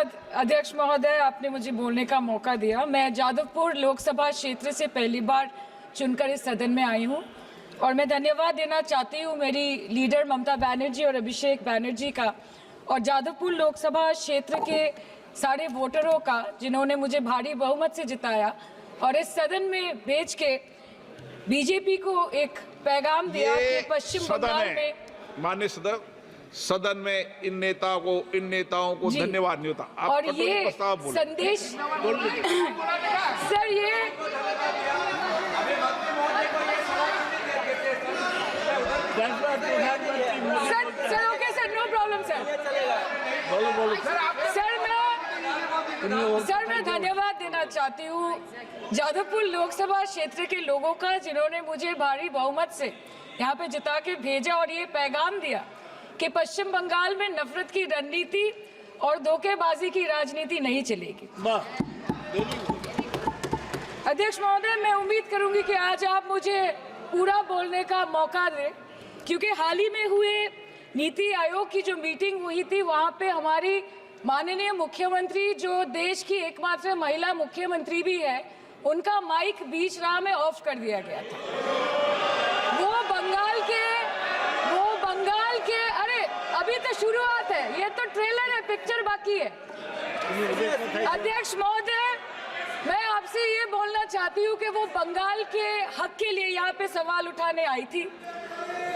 धन्यवाद अध्यक्ष महोदय, आपने मुझे बोलने का मौका दिया। मैं जादवपुर लोकसभा क्षेत्र से पहली बार चुनकर इस सदन में आई हूं और मैं धन्यवाद देना चाहती हूं मेरी लीडर ममता बनर्जी और अभिषेक बनर्जी का और जादवपुर लोकसभा क्षेत्र के सारे वोटरों का जिन्होंने मुझे भारी बहुमत से जिताया और इस सदन में भेज के बीजेपी को एक पैगाम दिया कि पश्चिम बंगाल में माननीय सदन में इन नेताओं को धन्यवाद नहीं होता। आप और ये संदेश सर ये sir okay sir, no problem sir. Sir मैं धन्यवाद देना चाहती हूँ जादवपुर लोकसभा क्षेत्र के लोगों का जिन्होंने मुझे भारी बहुमत से यहाँ पे जिता के भेजा और ये पैगाम दिया कि पश्चिम बंगाल में नफरत की रणनीति और धोखेबाजी की राजनीति नहीं चलेगी। अध्यक्ष महोदय, मैं उम्मीद करूंगी कि आज आप मुझे पूरा बोलने का मौका दें क्योंकि हाल ही में हुए नीति आयोग की जो मीटिंग हुई थी वहां पे हमारी माननीय मुख्यमंत्री जो देश की एकमात्र महिला मुख्यमंत्री भी है, उनका माइक बीच राह में ऑफ कर दिया गया था। वो बंगाल के अरे अभी तो शुरुआत है, ये तो ट्रेलर है, पिक्चर बाकी है। अध्यक्ष महोदय, मैं आपसे ये बोलना चाहती हूँ कि वो बंगाल के हक के लिए यहाँ पे सवाल उठाने आई थी,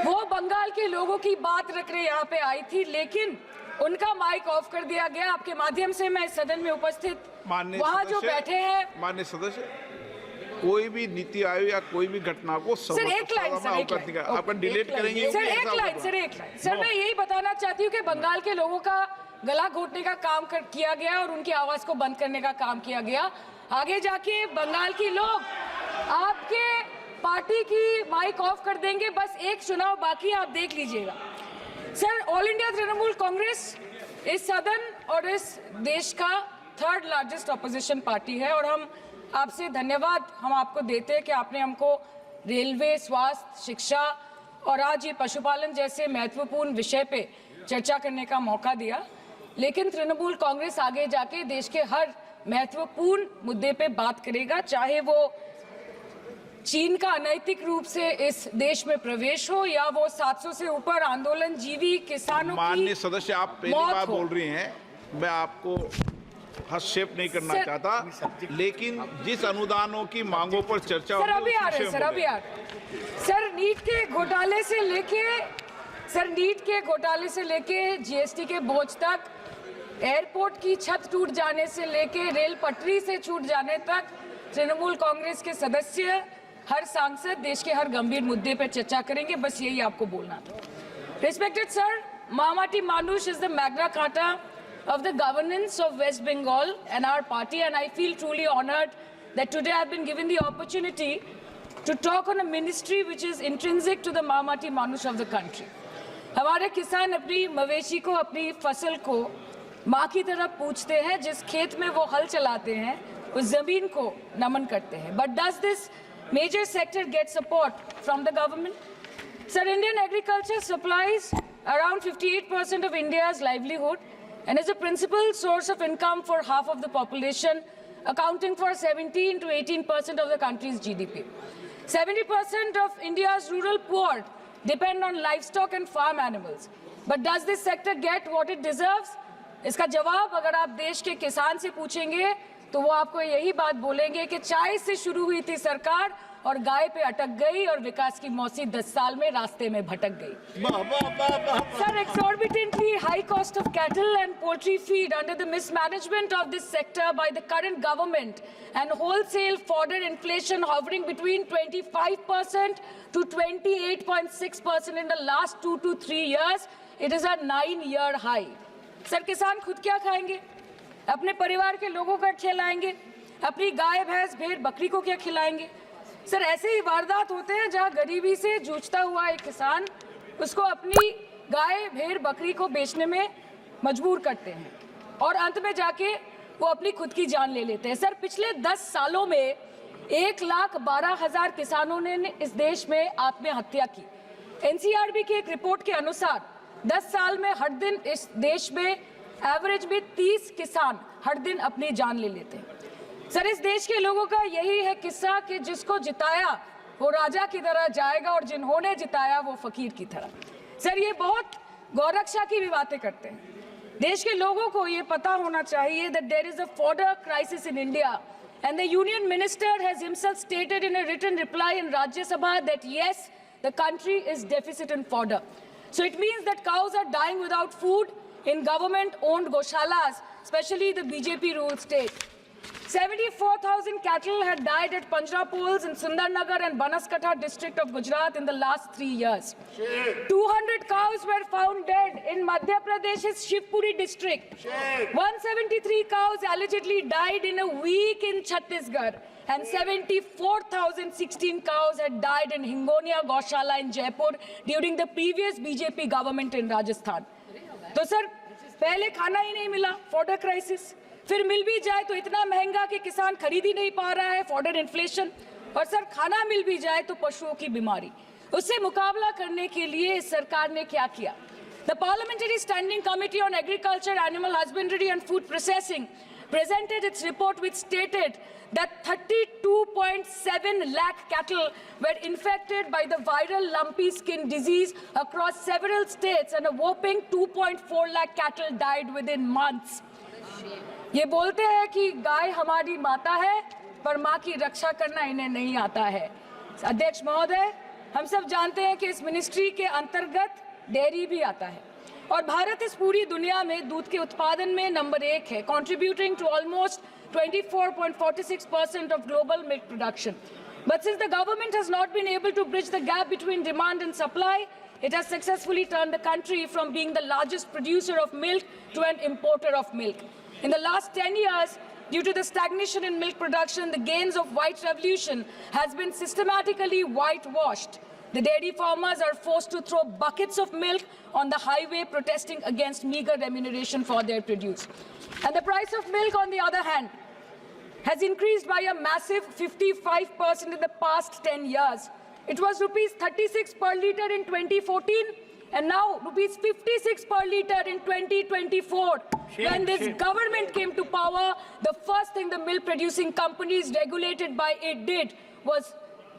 वो बंगाल के लोगों की बात रख रहे यहाँ पे आई थी, लेकिन उनका माइक ऑफ कर दिया गया। आपके माध्यम से मैं इस सदन में उपस्थित वहाँ जो बैठे हैं माननीय सदस्य, कोई भी नीति आयोग या कोई भी घटना को आपका डिलीट करेंगे। सर एक लाइन सर मैं यही बताना चाहती हूँ कि बंगाल के लोगों का गला घोटने का काम किया गया और उनकी आवाज को बंद करने का काम किया गया। आगे जाके बंगाल के लोग आपके पार्टी की माइक ऑफ कर देंगे, बस एक चुनाव बाकी है, आप देख लीजिएगा। Sir, all India Trinamool Congress इस सदन और इस देश का थर्ड लार्जेस्ट ऑपोजिशन पार्टी है और हम आपसे धन्यवाद हम आपको देते हैं कि आपने हमको रेलवे, स्वास्थ्य, शिक्षा और आज ये पशुपालन जैसे महत्वपूर्ण विषय पे चर्चा करने का मौका दिया। लेकिन तृणमूल कांग्रेस आगे जाके देश के हर महत्वपूर्ण मुद्दे पे बात करेगा, चाहे वो चीन का अनैतिक रूप से इस देश में प्रवेश हो या वो 700 से ऊपर आंदोलन जीवी किसानों की। माननीय सदस्य, आप पहली बार बोल रही हैं, मैं आपको हस्तक्षेप नहीं करना चाहता, लेकिन जिस अनुदानों की मांगों पर चर्चा सर अभी आ रहे हैं सर नीट के घोटाले से लेके जीएसटी के बोझ तक, एयरपोर्ट की छत टूट जाने से लेके रेल पटरी से छूट जाने तक तृणमूल कांग्रेस के सदस्य, हर सांसद देश के हर गंभीर मुद्दे पर चर्चा करेंगे। बस यही आपको बोलना था। Respected sir, Mahamati Manush is the Magna Carta of the governance of West Bengal and our party, and I feel truly honored that today I've been given the opportunity to talk on a ministry which is intrinsic to the Mahamati Manush of the country. हमारे किसान अपनी मवेशी को, अपनी फसल को माँ की तरह पूछते हैं, जिस खेत में वो हल चलाते हैं उस जमीन को नमन करते हैं। But does this major sector get support from the government? Sir, Indian agriculture supplies around 58% of India's livelihood and is a principal source of income for half of the population, accounting for 17 to 18% of the country's GDP. 70% of India's rural poor depend on livestock and farm animals. But does this sector get what it deserves? इसका जवाब अगर आप देश के किसान से पूछेंगे तो वो आपको यही बात बोलेंगे कि चाय से शुरू हुई थी सरकार और गाय पे अटक गई और विकास की मौसी 10 साल में रास्ते में भटक गई। Sir, exorbitantly high cost of cattle and poultry feed under the mismanagement of this sector by the current government and wholesale fodder inflation hovering between 25% to 28.6% in the last 2 to 3 years, it is a 9-year high. Sir, किसान खुद क्या खाएंगे? अपने परिवार के लोगों का खिलाएंगे? अपनी गाय, भैंस, भेड़, बकरी को क्या खिलाएंगे? सर, ऐसे ही वारदात होते हैं जहां गरीबी से जूझता हुआ एक किसान उसको अपनी गाय, भेड़, बकरी को बेचने में मजबूर करते हैं और अंत में जाके वो अपनी खुद की जान ले लेते हैं। सर, पिछले 10 सालों में 1,12,000 किसानों ने इस देश में आत्महत्या की। NCRB की एक रिपोर्ट के अनुसार 10 साल में हर दिन इस देश में एवरेज में 30 किसान हर दिन अपनी जान ले लेते हैं। सर, इस देश के लोगों का यही है किस्सा कि जिसको जिताया वो राजा की तरह जाएगा और जिन्होंने जिताया वो फकीर की तरह। सर, ये बहुत गौरक्षा की भी बातें करते हैं। देश के लोगों को ये पता होना चाहिए that there is a fodder crisis in India, and the union minister has himself stated in a written reply in Rajya Sabha that yes, the country is deficit in fodder. So it means that cows are dying without food in government-owned goshalas, especially the BJP-ruled state. 74,000 cattle had died at Panjrapols in Sundarnagar and Banaskantha district of Gujarat in the last 3 years. 200 cows were found dead in Madhya Pradesh's Shivpuri district. 173 cows allegedly died in a week in Chhattisgarh. And 74,016 cows had died in Hingonia Gaushala in Jaipur during the previous BJP government in Rajasthan. तो sir, पहले खाना ही नहीं मिला, fodder crisis, फिर मिल भी जाए तो इतना महंगा कि किसान खरीद ही नहीं पा रहा है, फॉडर इन्फ्लेशन, और सर खाना मिल भी जाए तो पशुओं की बीमारी। उससे मुकाबला करने के लिए इस सरकार ने क्या किया? The Parliamentary Standing Committee on Agriculture, Animal Husbandry and Food Processing presented its report which stated that 32.7 lakh cattle were infected by the viral lumpy skin disease across several states, and a whopping 2.4 lakh cattle died within months. ये बोलते हैं कि गाय हमारी माता है, पर माँ की रक्षा करना इन्हें नहीं आता है। अध्यक्ष महोदय, हम सब जानते हैं कि इस मिनिस्ट्री के अंतर्गत डेयरी भी आता है और भारत इस पूरी दुनिया में दूध के उत्पादन में नंबर 1 है, contributing to almost 24.46% of global milk production. But since the government has not been able to bridge the gap between demand and supply, it has successfully turned the country from being the largest producer of milk to an importer of milk. In the last 10 years, due to the stagnation in milk production, the gains of white revolution has been systematically whitewashed. The dairy farmers are forced to throw buckets of milk on the highway, protesting against meager remuneration for their produce. And the price of milk, on the other hand, has increased by a massive 55% in the past 10 years. It was rupees 36 per litre in 2014, and now rupees 56 per litre in 2024. When this government came to power, the first thing the milk producing companies regulated by it did was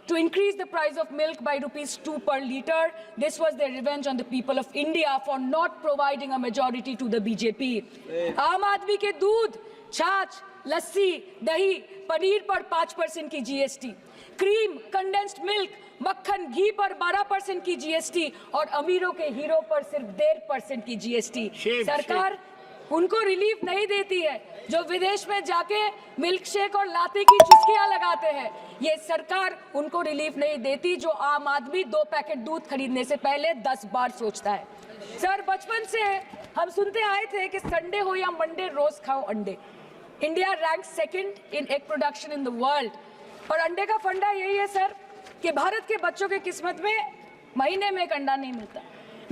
to increase the price of milk by rupees 2 per litre. This was their revenge on the people of India for not providing a majority to the BJP. आम आदमी के दूध, छाछ, लस्सी, दही, पनीर पर 5% की GST, cream, condensed milk, मक्खन, घी पर 12% की GST और अमीरों के हीरो पर सिर्फ 1.5% की GST। सरकार उनको रिलीफ नहीं देती है जो विदेश में जाके मिल्क शेक और लाते की चुस्कियां लगाते हैं। ये सरकार उनको रिलीफ नहीं देती जो आम आदमी 2 पैकेट दूध खरीदने से पहले 10 बार सोचता है। सर, बचपन से हम सुनते आए थे कि संडे हो या मंडे रोज खाओ अंडे। India rank 2nd in egg production in the world, और अंडे का फंडा यही है सर कि भारत के बच्चों के किस्मत में महीने में एक अंडा नहीं मिलता।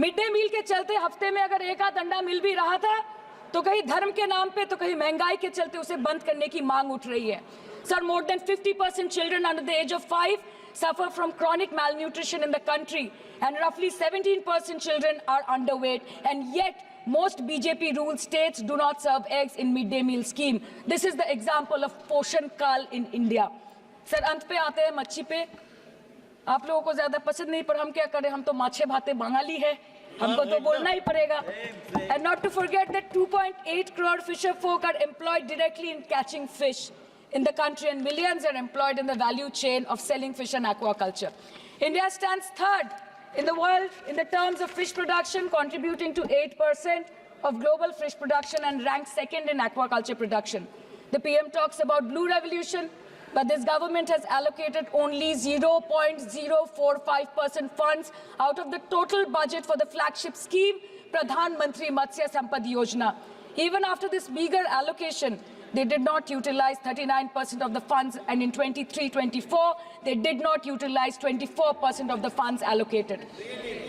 मिड डे मील के चलते हफ्ते में अगर एक आध अंडा मिल भी रहा था तो कहीं धर्म के नाम पे तो कहीं महंगाई के चलते उसे बंद करने की मांग उठ रही है। Sir, more than 50% children under the age of 5 suffer from chronic malnutrition in the country, and roughly 17% children are underweight, and yet most BJP-ruled states do not serve eggs in midday meal scheme. This is the example of Poshan Kal in India. Sir, अंत पे आते हैं मच्छी पे। आप लोगों को ज्यादा पसंद नहीं, पर हम क्या करें, हम तो माछे भाते बंगाली है, हमको तो बोलना ही पड़ेगा। And not to forget that 2.8 crore fisher folk are employed directly in catching fish in the country, and millions are employed in the value chain of selling fish and aquaculture. India stands 3rd in the world in the terms of fish production, contributing to 8% of global fish production, and ranks 2nd in aquaculture production. The PM talks about blue revolution, but this government has allocated only 0.045% funds out of the total budget for the flagship scheme, Pradhan Mantri Matsya Sampad Yojana. Even after this meager allocation, they did not utilize 39% of the funds, and in 23-24, they did not utilize 24% of the funds allocated.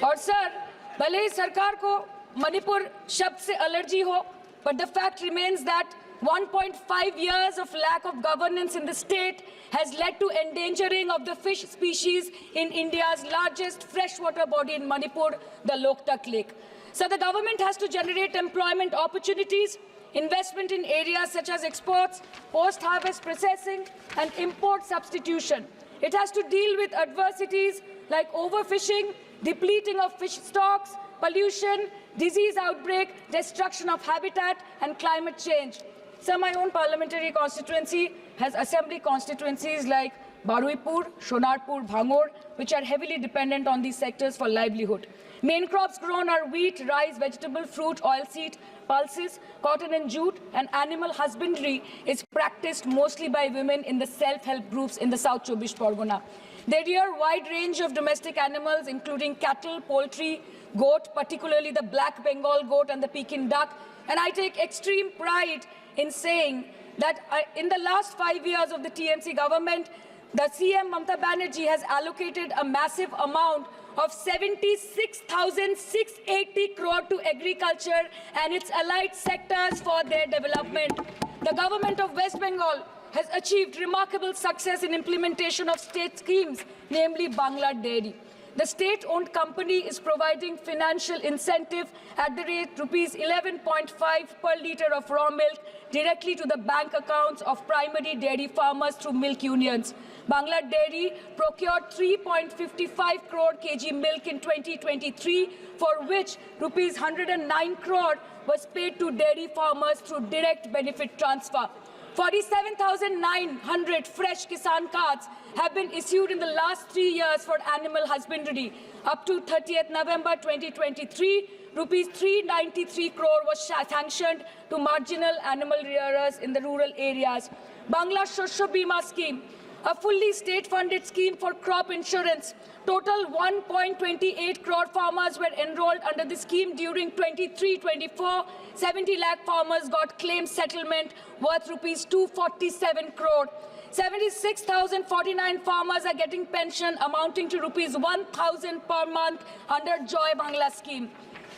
और sir, भले ही सरकार को मणिपुर शब्द से allergy हो, but the fact remains that 1.5 years of lack of governance in the state has led to endangering of the fish species in India's largest freshwater body in Manipur, the Loktak Lake. So the government has to generate employment opportunities, investment in areas such as exports, post-harvest processing, and import substitution. It has to deal with adversities like overfishing, depleting of fish stocks, pollution, disease outbreak, destruction of habitat, and climate change. So my own parliamentary constituency has assembly constituencies like Baruipur, Shonarpur, Bhangor, which are heavily dependent on these sectors for livelihood. Main crops grown are wheat, rice, vegetable, fruit, oilseed, pulses, cotton and jute, and animal husbandry is practiced mostly by women in the self-help groups in the South Chobbish Pargona. They rear a wide range of domestic animals, including cattle, poultry, goat, particularly the black Bengal goat and the Pekin duck. And I take extreme pride in saying that in the last 5 years of the TMC government, the CM Mamata Banerjee has allocated a massive amount of 76,680 crore to agriculture and its allied sectors for their development. The government of West Bengal has achieved remarkable success in implementation of state schemes, namely Bangla Dairy. The state-owned company is providing financial incentive at the rate rupees 11.5 per litre of raw milk directly to the bank accounts of primary dairy farmers through milk unions. Bangla Dairy procured 3.55 crore kg milk in 2023, for which rupees 109 crore was paid to dairy farmers through direct benefit transfer. 47,900 fresh Kisan cards have been issued in the last 3 years for animal husbandry. Up to 30th November 2023, rupees 393 crore was sanctioned to marginal animal rearers in the rural areas. Bangla Shosho Bima scheme, a fully state-funded scheme for crop insurance. Total 1.28 crore farmers were enrolled under the scheme during 23-24. 70 lakh farmers got claim settlement worth rupees 247 crore. 76,049 farmers are getting pension amounting to rupees 1,000 per month under Joy Bangla scheme.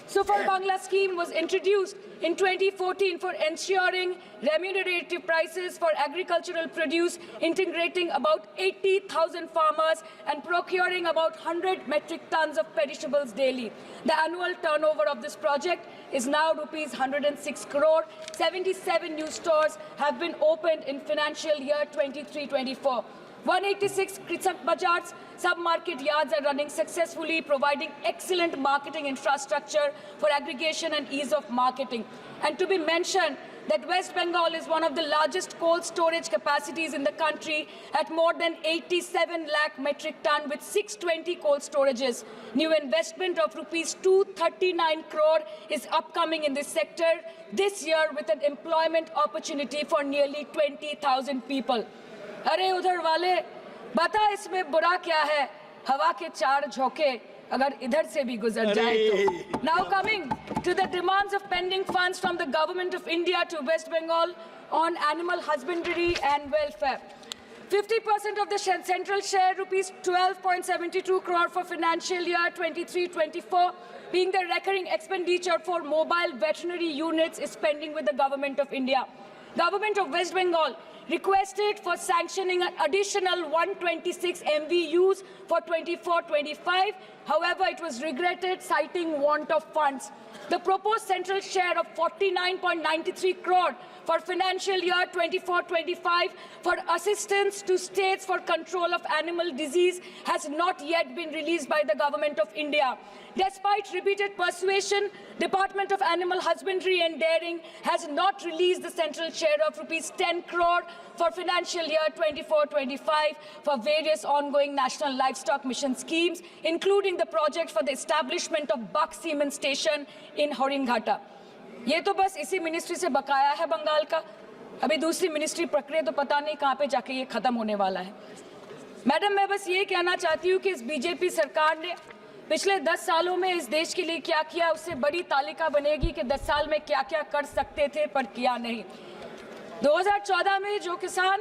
Super Bangla scheme was introduced in 2014 for ensuring remunerative prices for agricultural produce, integrating about 80,000 farmers and procuring about 100 metric tons of perishables daily. The annual turnover of this project is now rupees 106 crore. 77 new stores have been opened in financial year 23-24. 186 Krisak Bazars sub-market yards are running successfully, providing excellent marketing infrastructure for aggregation and ease of marketing. And to be mentioned that West Bengal is one of the largest cold storage capacities in the country at more than 87 lakh metric ton with 620 cold storages. New investment of rupees 239 crore is upcoming in this sector this year with an employment opportunity for nearly 20,000 people. अरे उधर वाले बता इसमें बुरा क्या है हवा के चार झोंके अगर इधर से भी गुजर जाए तो Now coming to the demands of pending funds from the government of India to West Bengal on animal husbandry and welfare. 50% of the central share, rupees 12.72 crore for financial year 23-24, being the recurring expenditure for mobile veterinary units is pending with the government of India. Government of West Bengal requested for sanctioning an additional 126 MVUs for 24-25. However, it was regretted, citing want of funds. The proposed central share of 49.93 crore for financial year 24-25 for assistance to states for control of animal disease has not yet been released by the government of India. Despite repeated persuasion, Department of Animal Husbandry and Dairying has not released the central share of rupees 10 crore for financial year 24-25 for various ongoing national livestock mission schemes, including the project for the establishment of Buck Semen Station in Horinghata. ये तो बस इसी ministry से बकाया है बंगाल का. अभी दूसरी मिनिस्ट्री प्रक्रिया तो पता नहीं कहाँ पे जाके ये खत्म होने वाला है. मैडम, मैं बस ये कहना चाहती हूँ कि इस बीजेपी सरकार ने पिछले 10 सालों में इस देश के लिए क्या किया, उससे बड़ी तालिका बनेगी कि 10 साल में क्या-क्या कर सकते थे पर किया नहीं. 2014 में जो किसान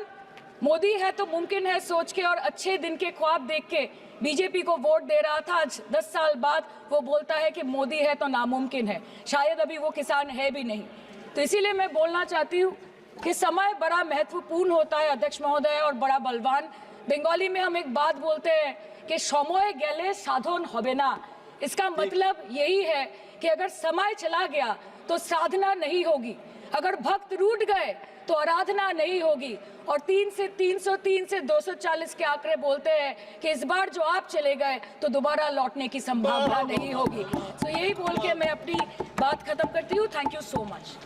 मोदी है तो मुमकिन है सोच के और अच्छे दिन के ख्वाब देख के बीजेपी को वोट दे रहा था, आज 10 साल बाद वो बोलता है कि मोदी है तो नामुमकिन है. शायद अभी वो किसान है भी नहीं. तो इसीलिए मैं बोलना चाहती हूँ कि समय बड़ा महत्वपूर्ण होता है अध्यक्ष महोदय और बड़ा बलवान. बंगाली में हम एक बात बोलते हैं कि समय गेले साधन होबे ना. इसका मतलब यही है कि अगर समय चला गया तो साधना नहीं होगी, अगर भक्त रूठ गए तो आराधना नहीं होगी। और 3 से 303 से 240 के आंकड़े बोलते हैं कि इस बार जो आप चले गए तो दोबारा लौटने की संभावना नहीं होगी। तो यही बोल के मैं अपनी बात खत्म करती हूँ। Thank you so much.